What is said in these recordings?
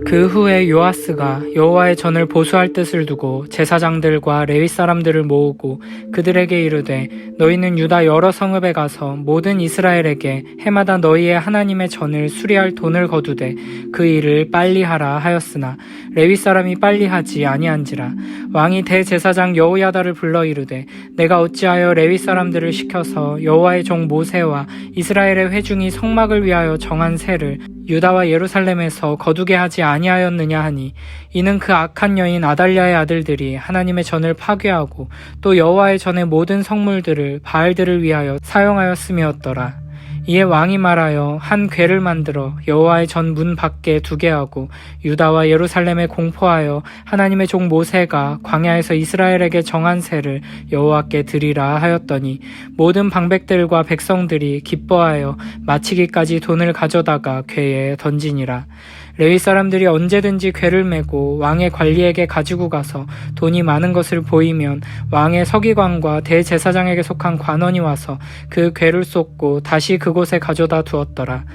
그 후에 요아스가 여호와의 전을 보수할 뜻을 두고 제사장들과 레위 사람들을 모으고 그들에게 이르되 너희는 유다 여러 성읍에 가서 모든 이스라엘에게 해마다 너희의 하나님의 전을 수리할 돈을 거두되 그 일을 빨리 하라 하였으나 레위 사람이 빨리 하지 아니한지라. 왕이 대제사장 여호야다를 불러 이르되 내가 어찌하여 레위 사람들을 시켜서 여호와의 종 모세와 이스라엘의 회중이 성막을 위하여 정한 세를 유다와 예루살렘에서 거두게 하지 아니하였느냐 하니 이는 그 악한 여인 아달랴의 아들들이 하나님의 전을 파괴하고 또 여호와의 전의 모든 성물들을 바알들을 위하여 사용하였음이었더라. 이에 왕이 말하여 한 궤를 만들어 여호와의 전 문 밖에 두게 하고 유다와 예루살렘에 공포하여 하나님의 종 모세가 광야에서 이스라엘에게 정한 세를 여호와께 드리라 하였더니 모든 방백들과 백성들이 기뻐하여 마치기까지 돈을 가져다가 궤에 던지니라. 레위 사람들이 언제든지 궤를 메고 왕의 관리에게 가지고 가서 돈이 많은 것을 보이면 왕의 서기관과 대제사장에게 속한 관원이 와서 그 궤를 쏟고 다시 그곳에 가져다 두었더라.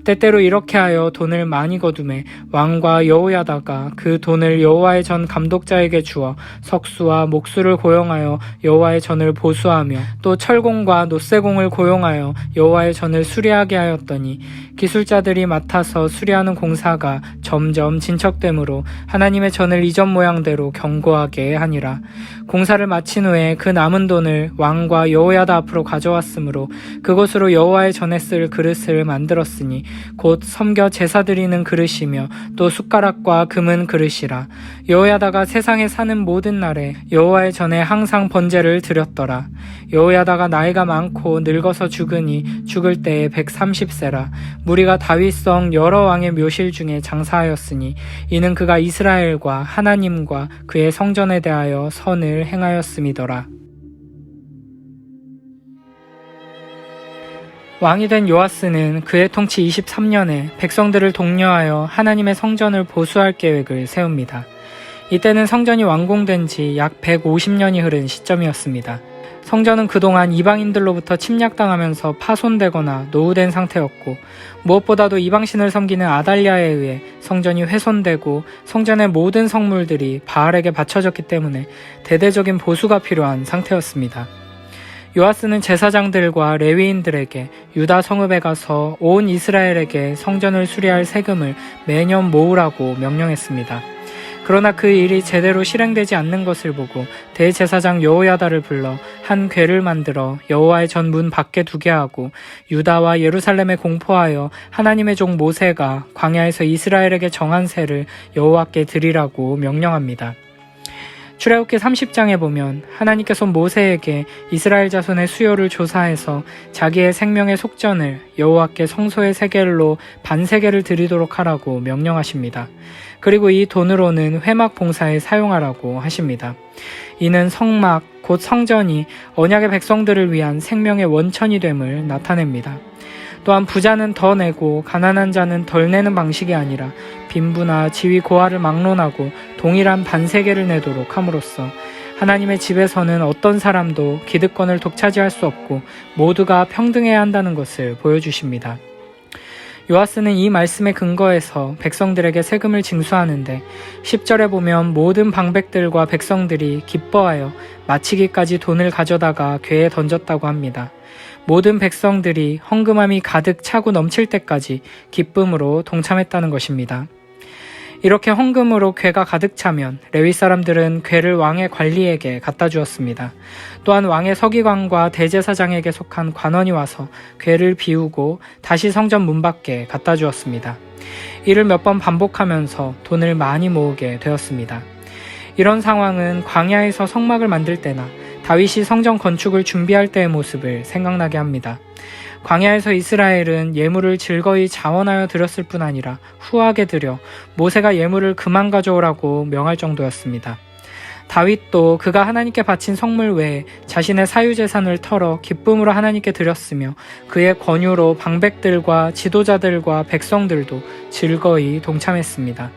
때때로 이렇게 하여 돈을 많이 거두매 왕과 여호야다가 그 돈을 여호와의 전 감독자에게 주어 석수와 목수를 고용하여 여호와의 전을 보수하며 또 철공과 놋세공을 고용하여 여호와의 전을 수리하게 하였더니 기술자들이 맡아서 수리하는 공사가 점점 진척되므로 하나님의 전을 이전 모양대로 견고하게 하니라. 공사를 마친 후에 그 남은 돈을 왕과 여호야다 앞으로 가져왔으므로 그것으로 여호와의 전에 쓸 그릇을 만들었으니 곧 섬겨 제사 드리는 그릇이며 또 숟가락과 금은 그릇이라. 여호야다가 세상에 사는 모든 날에 여호와의 전에 항상 번제를 드렸더라. 여호야다가 나이가 많고 늙어서 죽으니 죽을 때에 130세라. 무리가 다윗성 여러 왕의 묘실 중에 장사하였으니 이는 그가 이스라엘과 하나님과 그의 성전에 대하여 선을 행하였음이더라. 왕이 된 요아스는 그의 통치 23년에 백성들을 독려하여 하나님의 성전을 보수할 계획을 세웁니다. 이때는 성전이 완공된 지 약 150년이 흐른 시점이었습니다. 성전은 그동안 이방인들로부터 침략당하면서 파손되거나 노후된 상태였고 무엇보다도 이방신을 섬기는 아달랴에 의해 성전이 훼손되고 성전의 모든 성물들이 바알에게 바쳐졌기 때문에 대대적인 보수가 필요한 상태였습니다. 요아스는 제사장들과 레위인들에게 유다 성읍에 가서 온 이스라엘에게 성전을 수리할 세금을 매년 모으라고 명령했습니다. 그러나 그 일이 제대로 실행되지 않는 것을 보고 대제사장 여호야다를 불러 한 궤를 만들어 여호와의 전 문 밖에 두게 하고 유다와 예루살렘에 공포하여 하나님의 종 모세가 광야에서 이스라엘에게 정한 세를 여호와께 드리라고 명령합니다. 출애굽기 30장에 보면 하나님께서 모세에게 이스라엘 자손의 수요를 조사해서 자기의 생명의 속전을 여호와께 성소의 세겔로 반세겔을 드리도록 하라고 명령하십니다. 그리고 이 돈으로는 회막 봉사에 사용하라고 하십니다. 이는 성막, 곧 성전이 언약의 백성들을 위한 생명의 원천이 됨을 나타냅니다. 또한 부자는 더 내고 가난한 자는 덜 내는 방식이 아니라 빈부나 지위 고하를 막론하고 동일한 반세계를 내도록 함으로써 하나님의 집에서는 어떤 사람도 기득권을 독차지할 수 없고 모두가 평등해야 한다는 것을 보여주십니다. 요아스는 이 말씀에 근거해서 백성들에게 세금을 징수하는데 10절에 보면 모든 방백들과 백성들이 기뻐하여 마치기까지 돈을 가져다가 궤에 던졌다고 합니다. 모든 백성들이 헌금함이 가득 차고 넘칠 때까지 기쁨으로 동참했다는 것입니다. 이렇게 헌금으로 궤가 가득 차면 레위 사람들은 궤를 왕의 관리에게 갖다 주었습니다. 또한 왕의 서기관과 대제사장에게 속한 관원이 와서 궤를 비우고 다시 성전 문 밖에 갖다 주었습니다. 이를 몇 번 반복하면서 돈을 많이 모으게 되었습니다. 이런 상황은 광야에서 성막을 만들 때나 다윗이 성전 건축을 준비할 때의 모습을 생각나게 합니다. 광야에서 이스라엘은 예물을 즐거이 자원하여 드렸을 뿐 아니라 후하게 드려 모세가 예물을 그만 가져오라고 명할 정도였습니다. 다윗도 그가 하나님께 바친 성물 외에 자신의 사유재산을 털어 기쁨으로 하나님께 드렸으며 그의 권유로 방백들과 지도자들과 백성들도 즐거이 동참했습니다.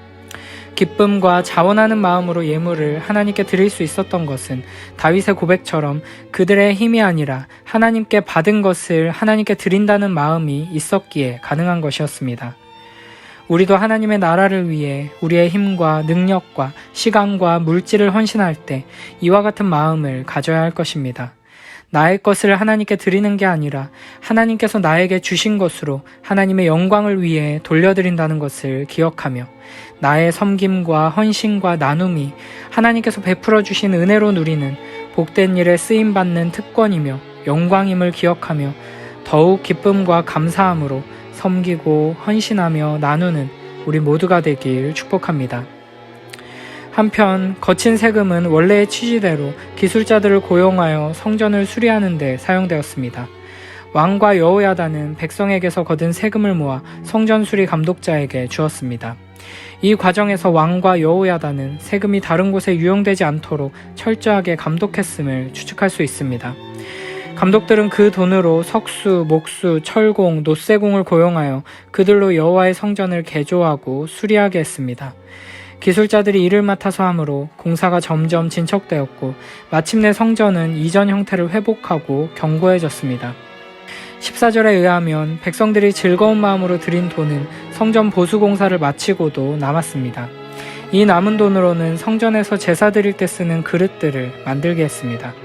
기쁨과 자원하는 마음으로 예물을 하나님께 드릴 수 있었던 것은 다윗의 고백처럼 그들의 힘이 아니라 하나님께 받은 것을 하나님께 드린다는 마음이 있었기에 가능한 것이었습니다. 우리도 하나님의 나라를 위해 우리의 힘과 능력과 시간과 물질을 헌신할 때 이와 같은 마음을 가져야 할 것입니다. 나의 것을 하나님께 드리는 게 아니라 하나님께서 나에게 주신 것으로 하나님의 영광을 위해 돌려드린다는 것을 기억하며 나의 섬김과 헌신과 나눔이 하나님께서 베풀어 주신 은혜로 누리는 복된 일에 쓰임받는 특권이며 영광임을 기억하며 더욱 기쁨과 감사함으로 섬기고 헌신하며 나누는 우리 모두가 되길 축복합니다. 한편 거친 세금은 원래의 취지대로 기술자들을 고용하여 성전을 수리하는 데 사용되었습니다. 왕과 여호야다는 백성에게서 거둔 세금을 모아 성전 수리 감독자에게 주었습니다. 이 과정에서 왕과 여호야다는 세금이 다른 곳에 유용되지 않도록 철저하게 감독했음을 추측할 수 있습니다. 감독들은 그 돈으로 석수, 목수, 철공, 노쇠공을 고용하여 그들로 여호와의 성전을 개조하고 수리하게 했습니다. 기술자들이 일을 맡아서 하므로 공사가 점점 진척되었고 마침내 성전은 이전 형태를 회복하고 견고해졌습니다. 14절에 의하면 백성들이 즐거운 마음으로 들인 돈은 성전 보수 공사를 마치고도 남았습니다. 이 남은 돈으로는 성전에서 제사 드릴 때 쓰는 그릇들을 만들게 했습니다.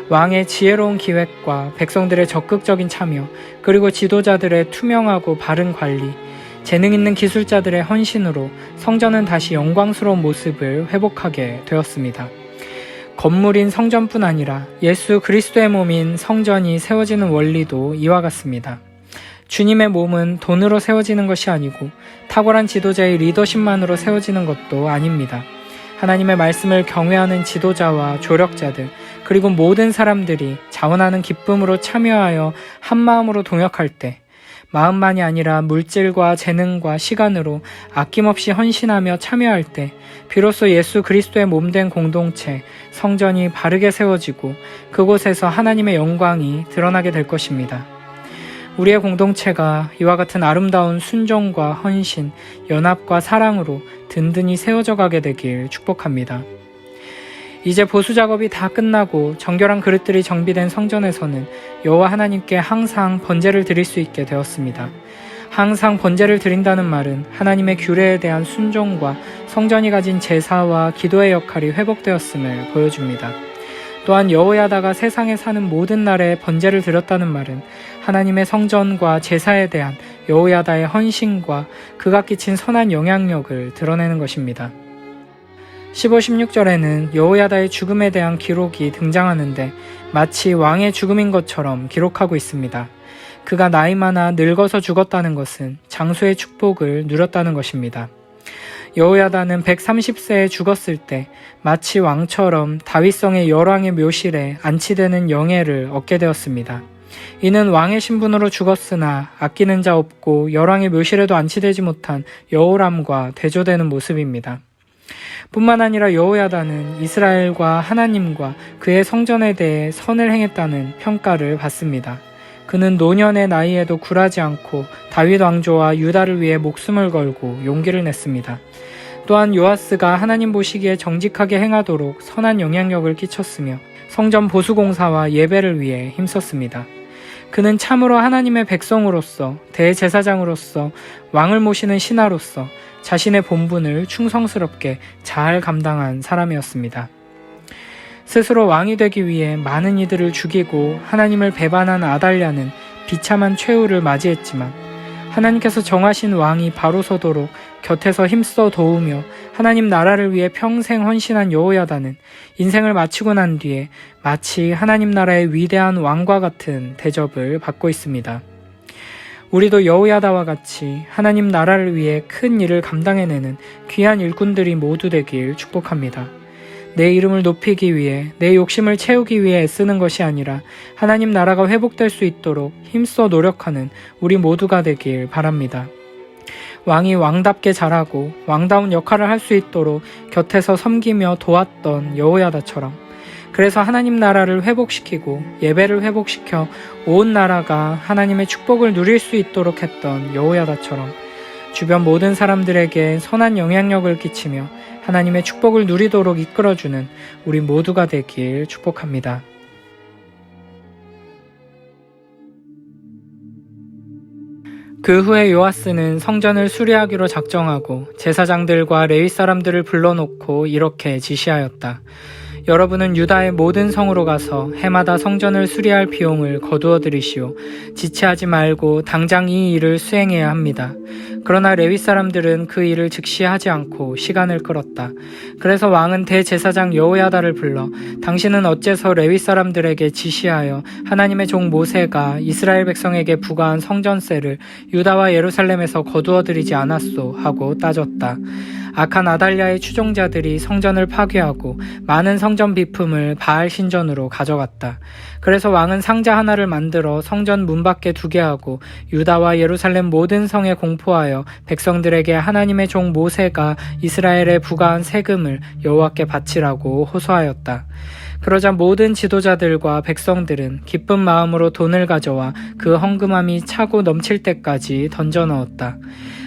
왕의 지혜로운 기획과 백성들의 적극적인 참여, 그리고 지도자들의 투명하고 바른 관리, 재능 있는 기술자들의 헌신으로 성전은 다시 영광스러운 모습을 회복하게 되었습니다. 건물인 성전뿐 아니라 예수 그리스도의 몸인 성전이 세워지는 원리도 이와 같습니다. 주님의 몸은 돈으로 세워지는 것이 아니고 탁월한 지도자의 리더십만으로 세워지는 것도 아닙니다. 하나님의 말씀을 경외하는 지도자와 조력자들, 그리고 모든 사람들이 자원하는 기쁨으로 참여하여 한마음으로 동역할 때 마음만이 아니라 물질과 재능과 시간으로 아낌없이 헌신하며 참여할 때 비로소 예수 그리스도의 몸된 공동체, 성전이 바르게 세워지고 그곳에서 하나님의 영광이 드러나게 될 것입니다. 우리의 공동체가 이와 같은 아름다운 순종과 헌신, 연합과 사랑으로 든든히 세워져 가게 되길 축복합니다. 이제 보수 작업이 다 끝나고 정결한 그릇들이 정비된 성전에서는 여호와 하나님께 항상 번제를 드릴 수 있게 되었습니다. 항상 번제를 드린다는 말은 하나님의 규례에 대한 순종과 성전이 가진 제사와 기도의 역할이 회복되었음을 보여줍니다. 또한 여호야다가 세상에 사는 모든 날에 번제를 드렸다는 말은 하나님의 성전과 제사에 대한 여호야다의 헌신과 그가 끼친 선한 영향력을 드러내는 것입니다. 15, 16절에는 여호야다의 죽음에 대한 기록이 등장하는데 마치 왕의 죽음인 것처럼 기록하고 있습니다. 그가 나이 많아 늙어서 죽었다는 것은 장수의 축복을 누렸다는 것입니다. 여호야다는 130세에 죽었을 때 마치 왕처럼 다윗성의 열왕의 묘실에 안치되는 영예를 얻게 되었습니다. 이는 왕의 신분으로 죽었으나 아끼는 자 없고 열왕의 묘실에도 안치되지 못한 여호람과 대조되는 모습입니다. 뿐만 아니라 여호야다는 이스라엘과 하나님과 그의 성전에 대해 선을 행했다는 평가를 받습니다. 그는 노년의 나이에도 굴하지 않고 다윗 왕조와 유다를 위해 목숨을 걸고 용기를 냈습니다. 또한 요아스가 하나님 보시기에 정직하게 행하도록 선한 영향력을 끼쳤으며 성전 보수 공사와 예배를 위해 힘썼습니다. 그는 참으로 하나님의 백성으로서, 대제사장으로서, 왕을 모시는 신하로서 자신의 본분을 충성스럽게 잘 감당한 사람이었습니다. 스스로 왕이 되기 위해 많은 이들을 죽이고 하나님을 배반한 아달랴는 비참한 최후를 맞이했지만 하나님께서 정하신 왕이 바로 서도록 곁에서 힘써 도우며 하나님 나라를 위해 평생 헌신한 여호야다는 인생을 마치고 난 뒤에 마치 하나님 나라의 위대한 왕과 같은 대접을 받고 있습니다. 우리도 여호야다와 같이 하나님 나라를 위해 큰 일을 감당해내는 귀한 일꾼들이 모두 되길 축복합니다. 내 이름을 높이기 위해, 내 욕심을 채우기 위해 애쓰는 것이 아니라 하나님 나라가 회복될 수 있도록 힘써 노력하는 우리 모두가 되길 바랍니다. 왕이 왕답게 잘하고 왕다운 역할을 할 수 있도록 곁에서 섬기며 도왔던 여호야다처럼, 그래서 하나님 나라를 회복시키고 예배를 회복시켜 온 나라가 하나님의 축복을 누릴 수 있도록 했던 여호야다처럼 주변 모든 사람들에게 선한 영향력을 끼치며 하나님의 축복을 누리도록 이끌어주는 우리 모두가 되길 축복합니다. 그 후에 요아스는 성전을 수리하기로 작정하고 제사장들과 레위 사람들을 불러놓고 이렇게 지시하였다. 여러분은 유다의 모든 성으로 가서 해마다 성전을 수리할 비용을 거두어 들이시오. 지체하지 말고 당장 이 일을 수행해야 합니다. 그러나 레위 사람들은 그 일을 즉시 하지 않고 시간을 끌었다. 그래서 왕은 대제사장 여호야다를 불러 당신은 어째서 레위 사람들에게 지시하여 하나님의 종 모세가 이스라엘 백성에게 부과한 성전세를 유다와 예루살렘에서 거두어 들이지 않았소 하고 따졌다. 악한 아달랴의 추종자들이 성전을 파괴하고 많은 성전 비품을 바알 신전으로 가져갔다. 그래서 왕은 상자 하나를 만들어 성전 문 밖에 두게 하고 유다와 예루살렘 모든 성에 공포하여 백성들에게 하나님의 종 모세가 이스라엘에 부과한 세금을 여호와께 바치라고 호소하였다. 그러자 모든 지도자들과 백성들은 기쁜 마음으로 돈을 가져와 그 헌금함이 차고 넘칠 때까지 던져 넣었다.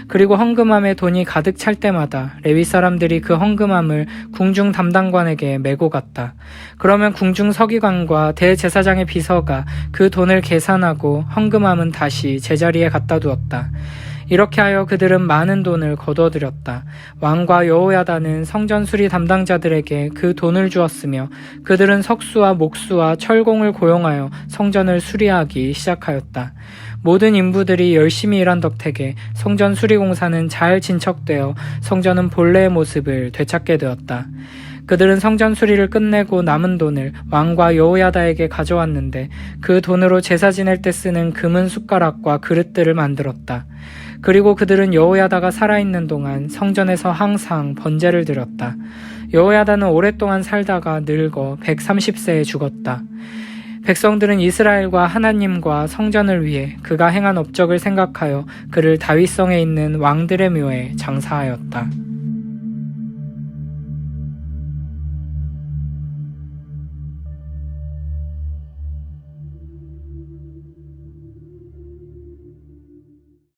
그리고 헌금함에 돈이 가득 찰 때마다 레위 사람들이 그 헌금함을 궁중 담당관에게 메고 갔다. 그러면 궁중 서기관과 대제사장의 비서가 그 돈을 계산하고 헌금함은 다시 제자리에 갖다 두었다. 이렇게 하여 그들은 많은 돈을 거둬들였다. 왕과 여호야다는 성전 수리 담당자들에게 그 돈을 주었으며 그들은 석수와 목수와 철공을 고용하여 성전을 수리하기 시작하였다. 모든 인부들이 열심히 일한 덕택에 성전 수리 공사는 잘 진척되어 성전은 본래의 모습을 되찾게 되었다. 그들은 성전 수리를 끝내고 남은 돈을 왕과 여호야다에게 가져왔는데 그 돈으로 제사 지낼 때 쓰는 금은 숟가락과 그릇들을 만들었다. 그리고 그들은 여호야다가 살아있는 동안 성전에서 항상 번제를 드렸다. 여호야다는 오랫동안 살다가 늙어 130세에 죽었다. 백성들은 이스라엘과 하나님과 성전을 위해 그가 행한 업적을 생각하여 그를 다윗성에 있는 왕들의 묘에 장사하였다.